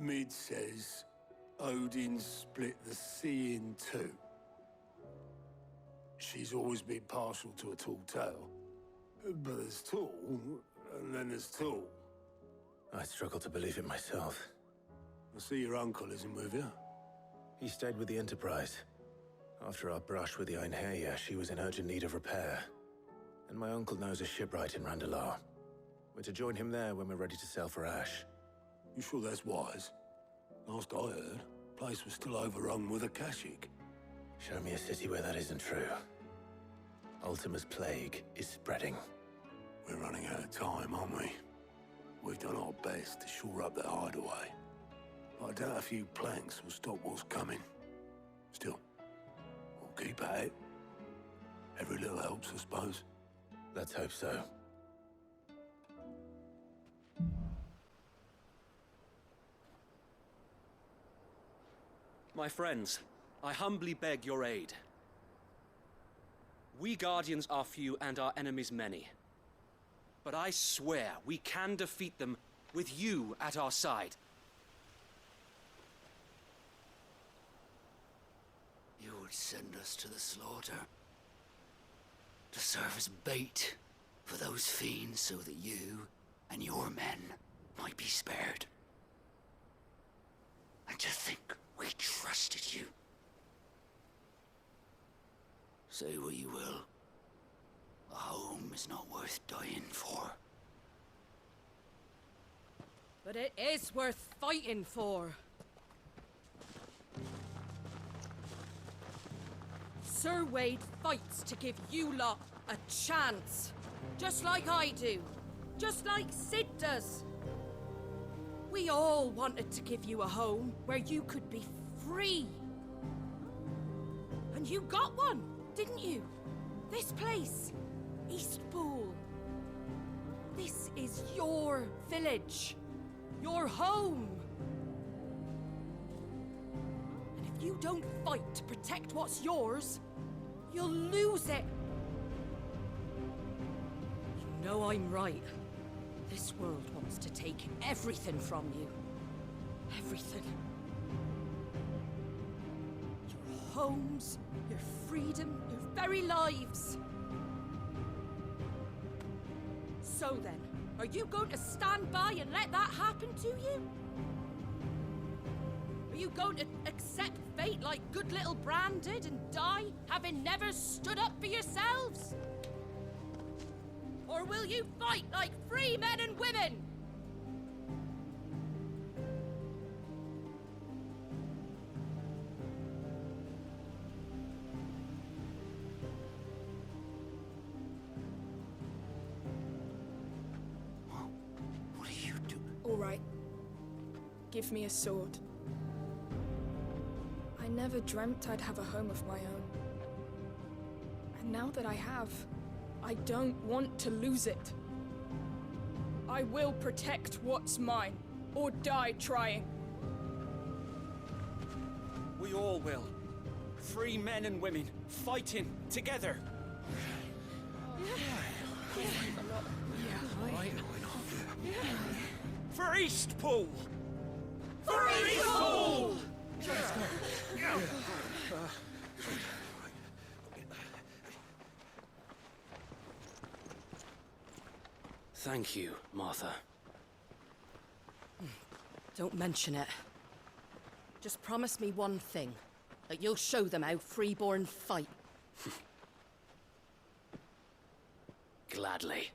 Mid says Odin split the sea in two. She's always been partial to a tall tale. But there's tall, and then there's tall. I struggle to believe it myself. I see your uncle isn't with you. He stayed with the Enterprise. After our brush with the Einherja, she was in urgent need of repair. And my uncle knows a shipwright in Randalar. We're to join him there when we're ready to sail for Ash. You sure that's wise? Last I heard, the place was still overrun with akashic. Show me a city where that isn't true. Ultima's plague is spreading. We're running out of time, aren't we? We've done our best to shore up the hideaway. I doubt a few planks will stop what's coming. Still, we'll keep at it. Every little helps, I suppose. Let's hope so. My friends, I humbly beg your aid. We Guardians are few and our enemies many. But I swear we can defeat them with you at our side. You would send us to the slaughter. To serve as bait for those fiends so that you and your men might be spared. And to think we trusted you. Say what you will. A home is not worth dying for. But it is worth fighting for. Sir Wade fights to give you lot a chance. Just like I do. Just like Sid does. We all wanted to give you a home where you could be free. And you got one, didn't you? This place, Eastpool. This is your village. Your home. And if you don't fight to protect what's yours, you'll lose it. You know I'm right. This world wants to take everything from you. Everything. Your homes, your freedom, your very lives. So then, are you going to stand by and let that happen to you? Are you going to accept fate like good little Bran did and die, having never stood up for yourselves? Or will you fight like free men and women? What do you do? All right. Give me a sword. I never dreamt I'd have a home of my own. And now that I have, I don't want to lose it. I will protect what's mine, or die trying. We all will. Free men and women, fighting together. For Eastpool! For Eastpool! Thank you, Martha. Don't mention it. Just promise me one thing. That you'll show them how freeborn fight. Gladly.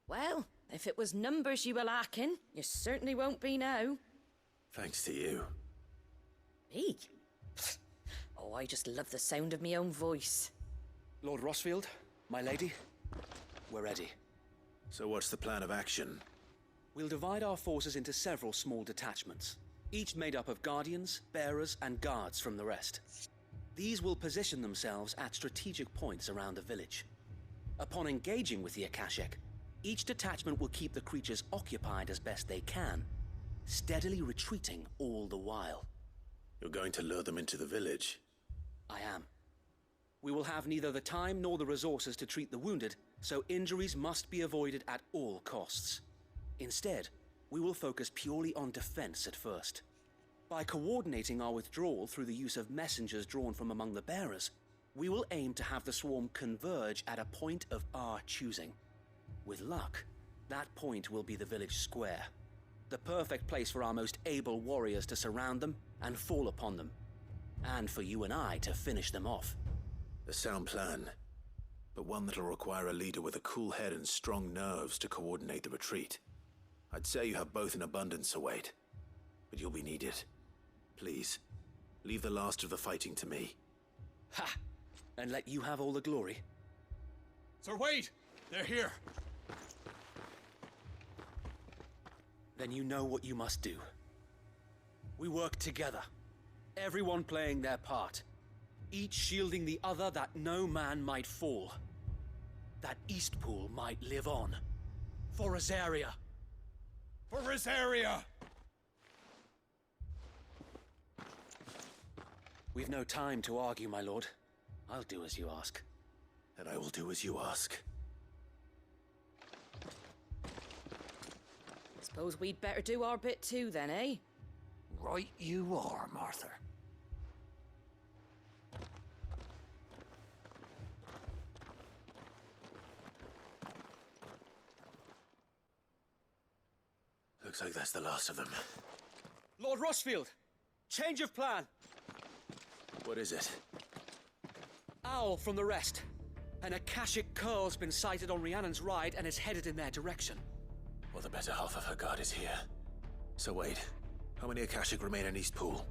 Well, if it was numbers you were lacking, you certainly won't be now. Thanks to you. Me? Oh, I just love the sound of my own voice. Lord Rossfield, my lady, we're ready. So what's the plan of action? We'll divide our forces into several small detachments, each made up of guardians, bearers, and guards from the rest. These will position themselves at strategic points around the village. Upon engaging with the Akashic, each detachment will keep the creatures occupied as best they can, steadily retreating all the while. You're going to lure them into the village? I am. We will have neither the time nor the resources to treat the wounded, so injuries must be avoided at all costs. Instead, we will focus purely on defense at first. By coordinating our withdrawal through the use of messengers drawn from among the bearers, we will aim to have the swarm converge at a point of our choosing. With luck, that point will be the village square, the perfect place for our most able warriors to surround them and fall upon them, and for you and I to finish them off. A sound plan, but one that'll require a leader with a cool head and strong nerves to coordinate the retreat. I'd say you have both in abundance, Wade, but you'll be needed. Please, leave the last of the fighting to me. Ha! And let you have all the glory? Sir Wade! They're here! Then you know what you must do. We work together, everyone playing their part, each shielding the other that no man might fall, that Eastpool might live on. For Rosaria! For Rosaria! We've no time to argue, my lord. I'll do as you ask. And I will do as you ask. Suppose we'd better do our bit too then, eh? Right you are, Martha. Looks like that's the last of them. Lord Rossfield! Change of plan! What is it? Owl from the rest. An Akashic curl's been sighted on Rhiannon's ride and is headed in their direction. Well, the better half of her guard is here. So Wade, how many Akashic remain in Eastpool?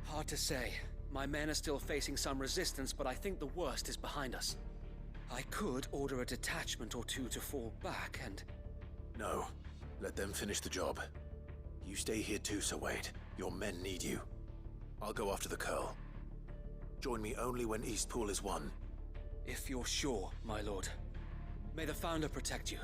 Hard to say. My men are still facing some resistance, but I think the worst is behind us. I could order a detachment or two to fall back and... No. Let them finish the job. You stay here too, Sir Wade. Your men need you. I'll go after the curl. Join me only when Eastpool is won. If you're sure, my lord. May the Founder protect you.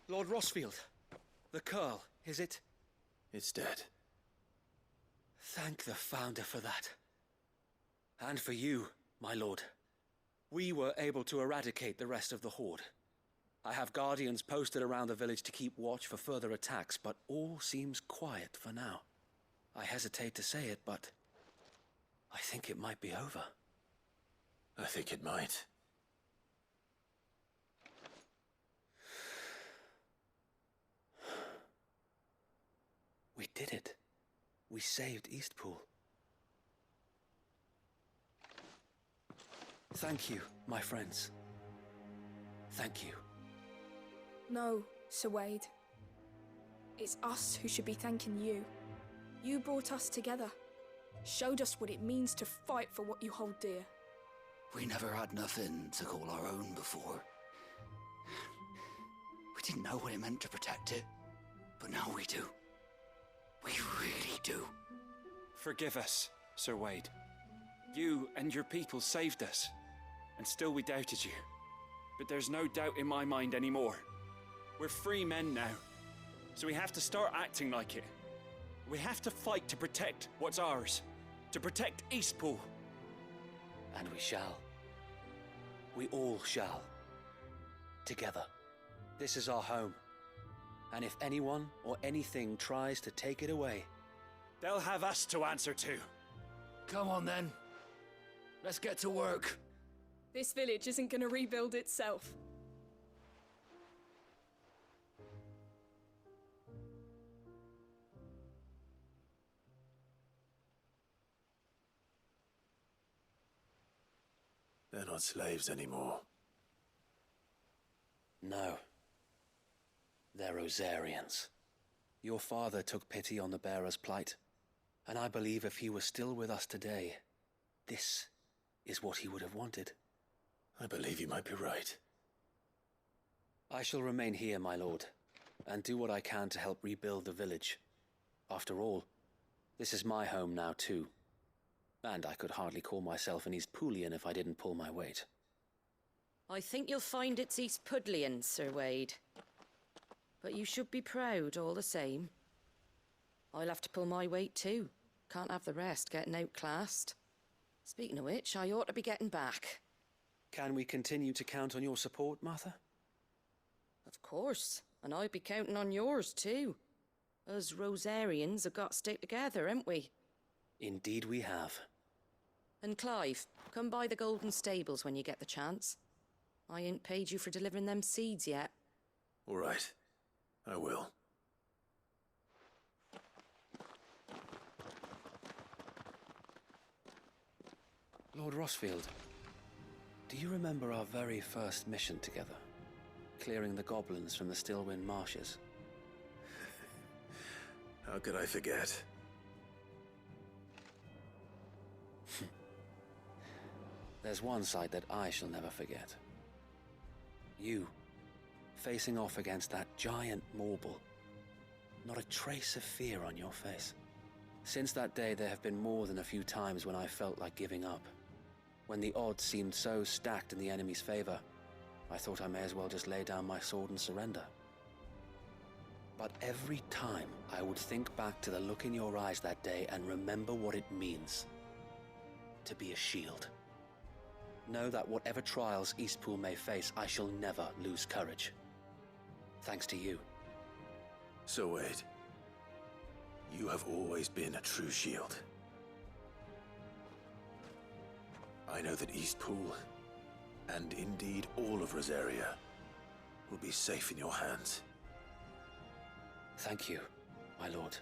Lord Rossfield, the curl, is it? It's dead. Thank the Founder for that. And for you, my lord. We were able to eradicate the rest of the Horde. I have guardians posted around the village to keep watch for further attacks, but all seems quiet for now. I hesitate to say it, but I think it might be over. I think it might. We did it. We saved Eastpool. Thank you, my friends. Thank you. No, Sir Wade. It's us who should be thanking you. You brought us together. Showed us what it means to fight for what you hold dear. We never had nothing to call our own before. We didn't know what it meant to protect it, but now we do. We really do. Forgive us, Sir Wade. You and your people saved us, and still we doubted you. But there's no doubt in my mind anymore. We're free men now, so we have to start acting like it. We have to fight to protect what's ours, to protect Eastpool. And we shall. We all shall. Together. This is our home. And if anyone or anything tries to take it away, they'll have us to answer to. Come on then. Let's get to work. This village isn't gonna rebuild itself. They're not slaves anymore. no. They're Rosarians. Your father took pity on the bearer's plight, and I believe if he were still with us today, this is what he would have wanted. I believe you might be right. I shall remain here, my lord, and do what I can to help rebuild the village. After all, this is my home now too. And I could hardly call myself an Eastpoolian if I didn't pull my weight. I think you'll find it's Eastpudlian, Sir Wade. But you should be proud all the same. I'll have to pull my weight too. Can't have the rest getting outclassed. Speaking of which, I ought to be getting back. Can we continue to count on your support, Martha? Of course, and I'd be counting on yours too. Us Rosarians have got to stick together, haven't we? Indeed we have. And Clive, come by the Golden Stables when you get the chance. I ain't paid you for delivering them seeds yet. All right. I will. Lord Rossfield, do you remember our very first mission together? Clearing the goblins from the Stillwind marshes? How could I forget? There's one sight that I shall never forget. You, facing off against that giant Morble. Not a trace of fear on your face. Since that day, there have been more than a few times when I felt like giving up. When the odds seemed so stacked in the enemy's favor, I thought I may as well just lay down my sword and surrender. But every time I would think back to the look in your eyes that day and remember what it means to be a shield. Know that whatever trials Eastpool may face, I shall never lose courage. Thanks to you. So Wade, you have always been a true shield. I know that Eastpool, and indeed all of Rosaria, will be safe in your hands. Thank you, my lord.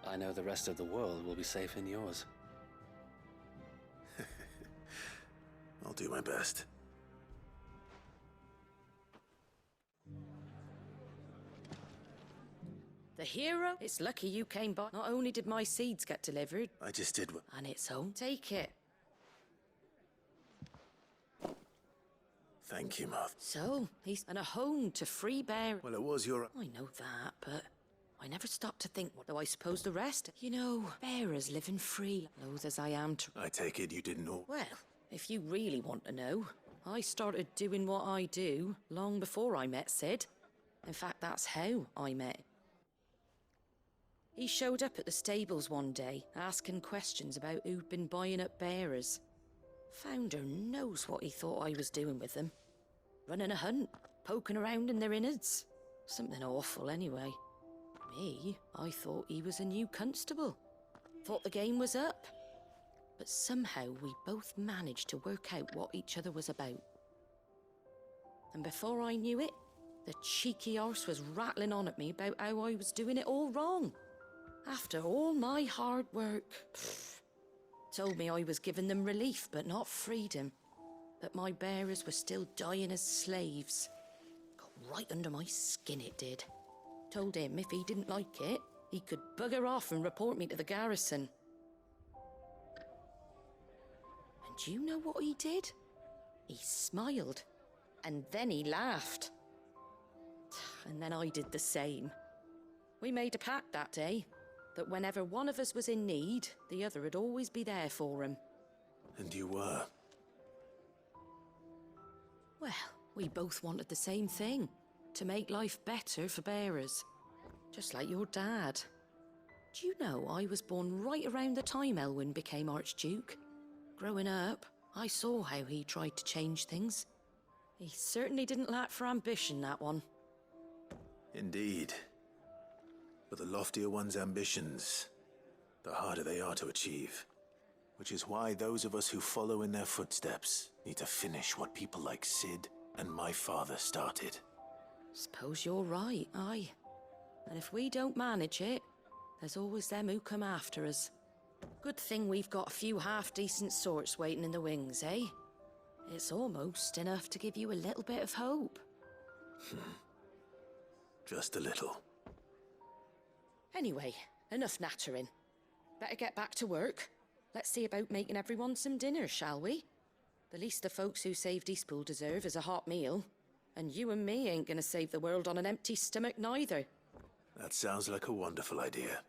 I know the rest of the world will be safe in yours. I'll do my best. The hero? It's lucky you came by. Not only did my seeds get delivered... I just did what... And it's home. Take it. Thank you, Martha. So, he's and a home to free bear. Well, it was your... I know that, but I never stopped to think, though I suppose the rest... You know, bearers living free, loath as I am to... I take it you didn't know... Well, if you really want to know, I started doing what I do long before I met Sid. In fact, that's how I met him. He showed up at the stables one day, asking questions about who'd been buying up bearers. Founder knows what he thought I was doing with them. Running a hunt, poking around in their innards. Something awful, anyway. Me, I thought he was a new constable. Thought the game was up. But somehow we both managed to work out what each other was about. And before I knew it, the cheeky arse was rattling on at me about how I was doing it all wrong. After all my hard work. Told me I was giving them relief, but not freedom. That my bearers were still dying as slaves. Got right under my skin, it did. Told him if he didn't like it, he could bugger off and report me to the garrison. And do you know what he did? He smiled. And then he laughed. And then I did the same. We made a pact that day, that whenever one of us was in need, the other would always be there for him. And you were? Well, we both wanted the same thing. To make life better for bearers. Just like your dad. Do you know I was born right around the time Elwyn became Archduke? Growing up, I saw how he tried to change things. He certainly didn't lack for ambition, that one. Indeed. But the loftier one's ambitions, the harder they are to achieve. Which is why those of us who follow in their footsteps need to finish what people like Sid and my father started. Suppose you're right, aye. And if we don't manage it, there's always them who come after us. Good thing we've got a few half-decent sorts waiting in the wings, eh? It's almost enough to give you a little bit of hope. Just a little. Anyway, enough nattering. Better get back to work. Let's see about making everyone some dinner, shall we? The least the folks who saved Eastpool deserve is a hot meal. And you and me ain't gonna save the world on an empty stomach neither. That sounds like a wonderful idea.